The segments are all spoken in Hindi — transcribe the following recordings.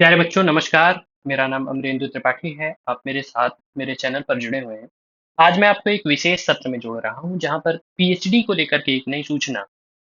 प्यारे बच्चों नमस्कार। मेरा नाम अमरेंद्र त्रिपाठी है। आप मेरे साथ मेरे चैनल पर जुड़े हुए हैं। आज मैं आपको एक विशेष सत्र में जोड़ रहा हूं जहां पर पीएचडी को लेकर के एक नई सूचना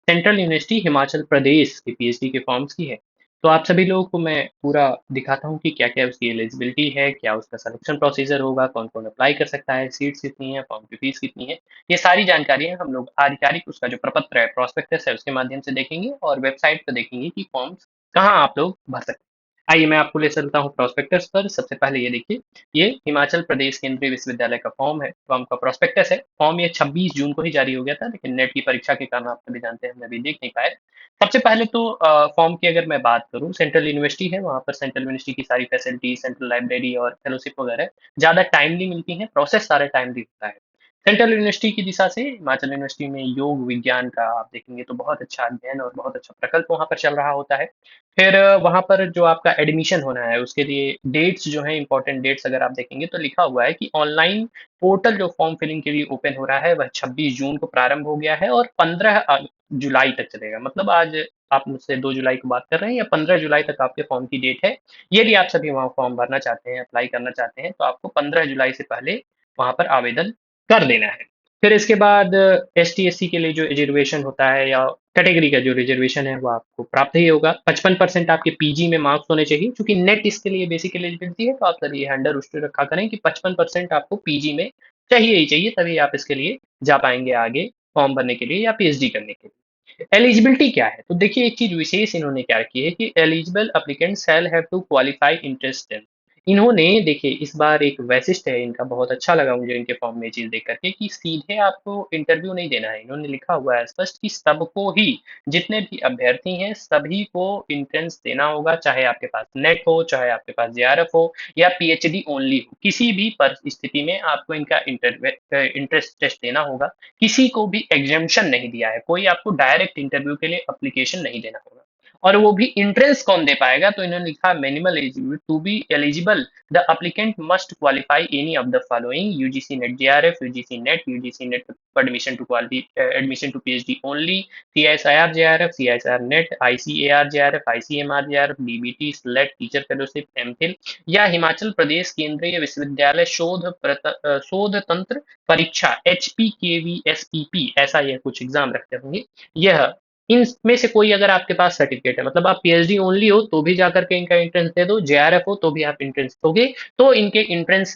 सेंट्रल यूनिवर्सिटी हिमाचल प्रदेश के पीएचडी के फॉर्म्स की है। तो आप सभी लोगों को मैं पूरा दिखाता हूं कि क्या क्या उसकी एलिजिबिलिटी है, क्या उसका सिलेक्शन प्रोसीजर होगा, कौन कौन अप्लाई कर सकता है, सीट्स कितनी है, फॉर्म की फीस कितनी है। ये सारी जानकारियां हम लोग आधिकारिक उसका जो प्रपत्र है, प्रोस्पेक्टस है, उसके माध्यम से देखेंगे और वेबसाइट पर देखेंगे कि फॉर्म्स कहाँ आप लोग भर सकते हैं। आइए मैं आपको ले चलता हूँ प्रॉस्पेक्टस पर। सबसे पहले ये देखिए, ये हिमाचल प्रदेश केंद्रीय विश्वविद्यालय का फॉर्म है, फॉर्म का प्रॉस्पेक्टस है। फॉर्म ये 26 जून को ही जारी हो गया था, लेकिन नेट की परीक्षा के कारण आप सभी जानते हैं हमने अभी देख नहीं पाए। सबसे पहले तो फॉर्म की अगर मैं बात करूँ, सेंट्रल यूनिवर्सिटी है, वहाँ पर सेंट्रल यूनिवर्सिटी की सारी फैसिलिटी, सेंट्रल लाइब्रेरी और फेलोशिप वगैरह ज़्यादा टाइमली मिलती हैं, प्रोसेस सारा टाइमली होता है। सेंट्रल यूनिवर्सिटी की दिशा से हिमाचल यूनिवर्सिटी में योग विज्ञान का आप देखेंगे तो बहुत अच्छा अध्ययन और बहुत अच्छा प्रकल्प वहाँ पर चल रहा होता है। फिर वहाँ पर जो आपका एडमिशन होना है उसके लिए डेट्स जो हैं, इम्पोर्टेंट डेट्स अगर आप देखेंगे तो लिखा हुआ है कि ऑनलाइन पोर्टल जो फॉर्म फिलिंग के लिए ओपन हो रहा है वह 26 जून को प्रारंभ हो गया है और 15 जुलाई तक चलेगा। मतलब आज आप मुझसे 2 जुलाई को बात कर रहे हैं या 15 जुलाई तक आपके फॉर्म की डेट है। यदि आप सभी वहाँ फॉर्म भरना चाहते हैं, अप्लाई करना चाहते हैं तो आपको 15 जुलाई से पहले वहाँ पर आवेदन कर देना है। फिर इसके बाद एसटी-एससी के लिए जो रिजर्वेशन होता है या कैटेगरी का जो रिजर्वेशन है वो आपको प्राप्त ही होगा। 55% आपके पीजी में मार्क्स होने चाहिए, क्योंकि नेट इसके लिए बेसिक एलिजिबिलिटी है, तो आप सभी ये अंडरस्टूड रखा करें कि 55% आपको पीजी में चाहिए ही चाहिए, तभी आप इसके लिए जा पाएंगे आगे फॉर्म भरने के लिए या पीएचडी करने के लिए। एलिजिबिलिटी क्या है? तो देखिए, एक चीज विशेष इन्होंने क्या की है कि eligible applicant shall have to qualify interest in. इन्होंने देखिए इस बार एक वैशिष्ट्य है इनका, बहुत अच्छा लगा मुझे इनके फॉर्म में ये चीज़ देख कर के कि सीधे आपको इंटरव्यू नहीं देना है। इन्होंने लिखा हुआ है स्पष्ट कि सबको ही, जितने भी अभ्यर्थी हैं सभी को एंट्रेंस देना होगा, चाहे आपके पास नेट हो, चाहे आपके पास जेआरएफ हो या पीएचडी ओनली हो। किसी भी परिस्थिति में आपको इनका इंटरेस्ट टेस्ट देना होगा। किसी को भी एग्जामिशन नहीं दिया है, कोई आपको डायरेक्ट इंटरव्यू के लिए एप्लीकेशन नहीं देना होगा। और वो भी एंट्रेंस कौन दे पाएगा? तो इन्होंने लिखा minimal eligible to be eligible the applicant must qualify any of the following: UGC NET JRF, UGC NET admission to quality admission to PhD only, CSIR JRF, CSIR NET, ICAR JRF, ICMR JRF, DBT, SLET, teacher fellowship, MPhil या हिमाचल प्रदेश केंद्रीय विश्वविद्यालय शोध तंत्र परीक्षा HPKVSPP, ऐसा यह कुछ एग्जाम रखते होंगे। यह इनमें से कोई अगर आपके पास सर्टिफिकेट है, मतलब आप पीएचडी ओनली हो तो भी जाकर के इनका एंट्रेंस दे दो, जेआरएफ हो तो भी आप एंट्रेंस दोगे, तो इनके एंट्रेंस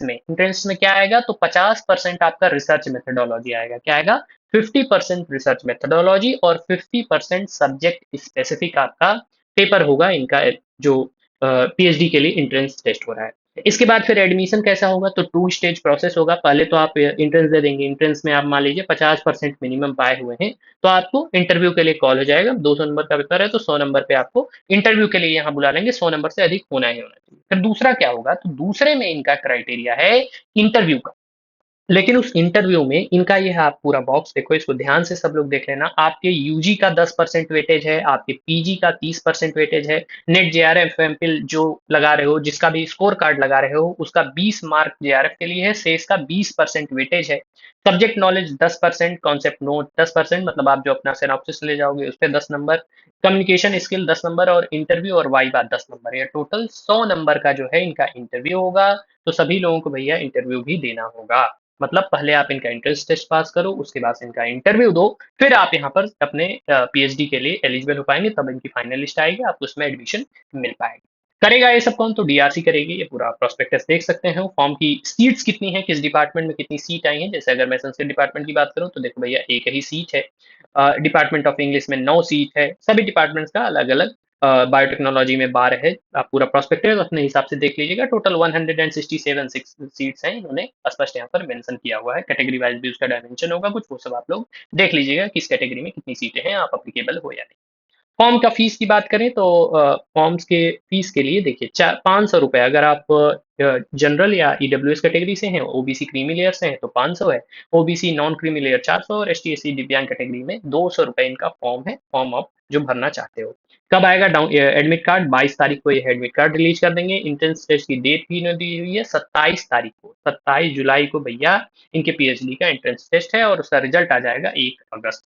में क्या आएगा? तो 50% आपका रिसर्च मेथडोलॉजी आएगा। क्या आएगा? 50% रिसर्च मेथडोलॉजी और 50% सब्जेक्ट स्पेसिफिक आपका पेपर होगा इनका, जो पीएचडी के लिए एंट्रेंस टेस्ट हो रहा है। इसके बाद फिर एडमिशन कैसा होगा? तो 2 स्टेज प्रोसेस होगा। पहले तो आप एंट्रेंस दे देंगे, एंट्रेंस में आप मान लीजिए 50% मिनिमम पाए हुए हैं, तो आपको इंटरव्यू के लिए कॉल हो जाएगा। 200 नंबर का पेपर है तो 100 नंबर पे आपको इंटरव्यू के लिए यहाँ बुला लेंगे। 100 नंबर से अधिक होना ही होना चाहिए। फिर दूसरा क्या होगा? तो दूसरे में इनका क्राइटेरिया है इंटरव्यू का। लेकिन उस इंटरव्यू में इनका यह, आप पूरा बॉक्स देखो, इसको ध्यान से सब लोग देख लेना। आपके यूजी का 10% वेटेज है, आपके पीजी का 30% वेटेज है, नेट जेआरएफ एमफिल जो लगा रहे हो, जिसका भी स्कोर कार्ड लगा रहे हो, उसका 20 मार्क जेआरएफ के लिए है, शेष का 20% वेटेज है। सब्जेक्ट नॉलेज 10%, कॉन्सेप्ट नोट 10%, मतलब आप जो अपना सिनॉप्सिस ले जाओगे उस पर 10 नंबर, कम्युनिकेशन स्किल 10 नंबर और इंटरव्यू और वाइवा 10 नंबर। ये टोटल 100 नंबर का जो है इनका इंटरव्यू होगा। तो सभी लोगों को भैया इंटरव्यू भी देना होगा। मतलब पहले आप इनका एंट्रेंस टेस्ट पास करो, उसके बाद इनका इंटरव्यू दो, फिर आप यहाँ पर अपने पीएचडी के लिए एलिजिबल हो पाएंगे, तब इनकी फाइनल लिस्ट आएगी, आपको उसमें एडमिशन मिल पाएगा। करेगा ये सब कौन? तो डीआरसी करेगी। ये पूरा प्रोस्पेक्टस देख सकते हैं। फॉर्म की सीट्स कितनी है, किस डिपार्टमेंट में कितनी सीट आई है। जैसे अगर मैं संस्कृत डिपार्टमेंट की बात करूँ तो देखो भैया एक ही सीट है। डिपार्टमेंट ऑफ इंग्लिश में 9 सीट है। सभी डिपार्टमेंट्स का अलग अलग। बायोटेक्नोलॉजी में 12 है। आप पूरा प्रोस्पेक्टस अपने हिसाब से देख लीजिएगा। टोटल 167 सीट्स हैं, इन्होंने स्पष्ट यहाँ पर मेंशन किया हुआ है। कैटेगरी वाइज भी उसका डायमेंशन होगा कुछ, वो सब आप लोग देख लीजिएगा किस कैटेगरी में कितनी सीटें हैं, आप अप्लीकेबल हो या नहीं। फॉर्म का फीस की बात करें तो फॉर्म्स के फीस के लिए देखिए 500 रुपये। अगर आप जनरल या ईडब्ल्यूएस कैटेगरी से हैं, ओबीसी क्रीमी लेयर से हैं तो 500 है, ओबीसी नॉन क्रीमी लेयर 400 और एसटी एससी दिव्यांग कैटेगरी में 200 रुपये इनका फॉर्म है, फॉर्म आप जो भरना चाहते हो। कब आएगा डाउन एडमिट कार्ड? 22 तारीख को ये एडमिट कार्ड रिलीज कर देंगे। इंट्रेंस टेस्ट की डेट भी इन्होंने दी हुई है 27 तारीख को, 27 जुलाई को भैया इनके पीएचडी का एंट्रेंस टेस्ट है और उसका रिजल्ट आ जाएगा 1 अगस्त।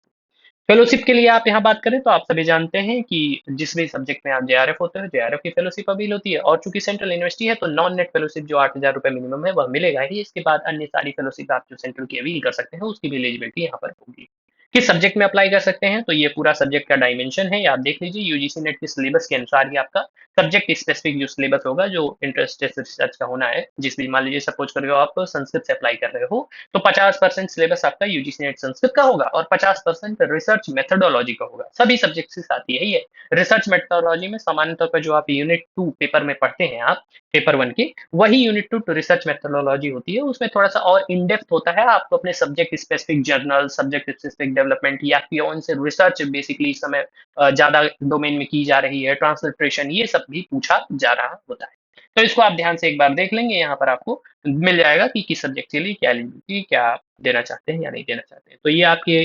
फेलोशिप के लिए आप यहाँ बात करें तो आप सभी जानते हैं कि जिस भी सब्जेक्ट में आप जेआरएफ होते हो, जेआरएफ की फेलोशिप अवेल होती है और चूंकि सेंट्रल यूनिवर्सिटी है तो नॉन नेट फेलोशिप जो 8,000 रुपये मिनिमम है वह मिलेगा ही। इसके बाद अन्य सारी फेलोशिप आप जो सेंट्रल की अवील कर सकते हैं उसकी भी एलिजिबिलिटी यहाँ पर होगी। किस सब्जेक्ट में अप्लाई कर सकते हैं तो ये पूरा सब्जेक्ट का डायमेंशन है, ये आप देख लीजिए। यूजीसी नेट के सिलेबस के अनुसार ही आपका सब्जेक्ट स्पेसिफिक जो सिलेबस होगा, जो इंटरेस्टेड रिसर्च का होना है, जिस भी मान लीजिए सपोज करो आप संस्कृत से अप्लाई कर रहे हो तो 50% सिलेबस आपका यूजीसी नेट संस्कृत का होगा और 50% रिसर्च मेथोडोलॉजी का होगा। सभी सब्जेक्ट के साथ यही है। रिसर्च मेथोडोलॉजी में सामान्य तौर पर जो आप यूनिट 2 पेपर में पढ़ते हैं आप, पेपर 1 के, वही यूनिट 2 रिसर्च मेथोडोलॉजी होती है। उसमें थोड़ा-सा और इन डेप्थ होता है। आपको अपने subject specific journal, subject specific development या कौन से रिसर्च बेसिकली इस समय ज़्यादा डोमेन में की जा रही है, ट्रांसलिटरेशन, ये सब भी पूछा जा रहा होता है। तो इसको आप ध्यान से एक बार देख लेंगे, यहाँ पर आपको मिल जाएगा कि किस सब्जेक्ट के लिए क्या एलिजिबिलिटी, क्या आप देना चाहते हैं या नहीं देना चाहते हैं। तो ये आपके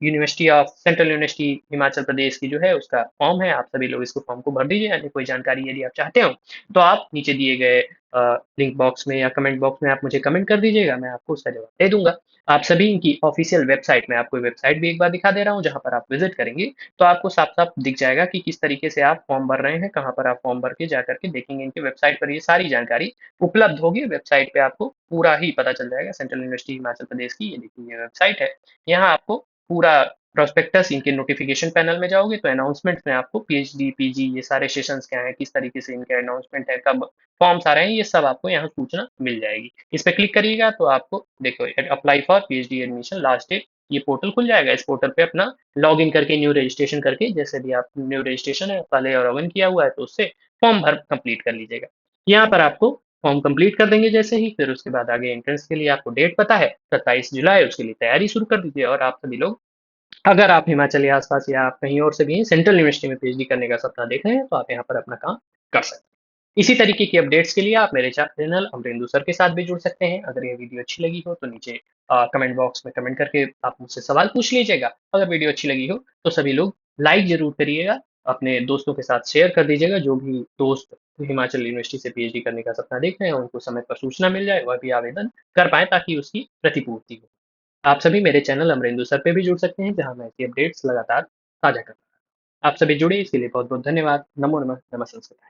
university of central university Himachal Pradesh की जो है उसका फॉर्म है। आप सभी लोग इसको फॉर्म को भर दीजिए। अन्य कोई जानकारी यदि आप चाहते हो तो आप नीचे दिए गए लिंक बॉक्स में या कमेंट बॉक्स में आप मुझे कमेंट कर दीजिएगा, मैं आपको उसका जवाब दे दूंगा। आप सभी इनकी ऑफिशियल वेबसाइट, मैं आपको वेबसाइट भी एक बार दिखा दे रहा हूँ, जहाँ पर आप विजिट करेंगे तो आपको साफ-साफ दिख जाएगा कि किस तरीके से आप फॉर्म भर रहे हैं, कहाँ पर आप फॉर्म भर के जाकर के देखेंगे। इनकी वेबसाइट पर ये सारी जानकारी उपलब्ध होगी। वेबसाइट पे आपको पूरा ही पता चल जाएगा। सेंट्रल यूनिवर्सिटी हिमाचल प्रदेश की ये देखिए ये वेबसाइट है। यहाँ आपको पूरा प्रोस्पेक्टस, इनके नोटिफिकेशन पैनल में जाओगे तो अनाउंसमेंट में आपको पीएचडी, पीजी ये सारे सेशंस क्या हैं, किस तरीके से इनके अनाउंसमेंट है, कब फॉर्म्स आ रहे हैं, ये सब आपको यहाँ सूचना मिल जाएगी। इस पे क्लिक करिएगा तो आपको देखो apply for PhD admission last date, ये पोर्टल खुल जाएगा। इस पोर्टल पे अपना लॉगिन करके न्यू रजिस्ट्रेशन करके, जैसे भी आप न्यू रजिस्ट्रेशन है पहले और लॉगिन किया हुआ है तो उससे फॉर्म भर कंप्लीट कर लीजिएगा। यहाँ पर आपको फॉर्म कंप्लीट कर देंगे जैसे ही, फिर उसके बाद आगे एंट्रेंस के लिए आपको डेट पता है 27 जुलाई, उसके लिए तैयारी शुरू कर दीजिए। और आप सभी लोग, अगर आप हिमाचल या आस-पास या आप कहीं और से भी हैं, सेंट्रल यूनिवर्सिटी में पीएचडी करने का सपना देख रहे हैं, तो आप यहाँ पर अपना काम कर सकते हैं। इसी तरीके की अपडेट्स के लिए आप मेरे चैनल अमरेंदु सर के साथ भी जुड़ सकते हैं। अगर ये वीडियो अच्छी लगी हो तो नीचे कमेंट बॉक्स में कमेंट करके आप मुझसे सवाल पूछ लीजिएगा। अगर वीडियो अच्छी लगी हो तो सभी लोग लाइक ज़रूर करिएगा, अपने दोस्तों के साथ शेयर कर दीजिएगा। जो भी दोस्त हिमाचल यूनिवर्सिटी से पीएचडी करने का सपना देख रहे हैं, उनको समय पर सूचना मिल जाए, वह भी आवेदन कर पाएँ ताकि उसकी प्रतिपूर्ति हो। आप सभी मेरे चैनल अमरेंदु सर पे भी जुड़ सकते हैं, जहाँ मैं ऐसी अपडेट्स लगातार साझा करता हूँ। आप सभी जुड़े इसके लिए बहुत-बहुत धन्यवाद। नमो नमः, नमः संस्कृताय।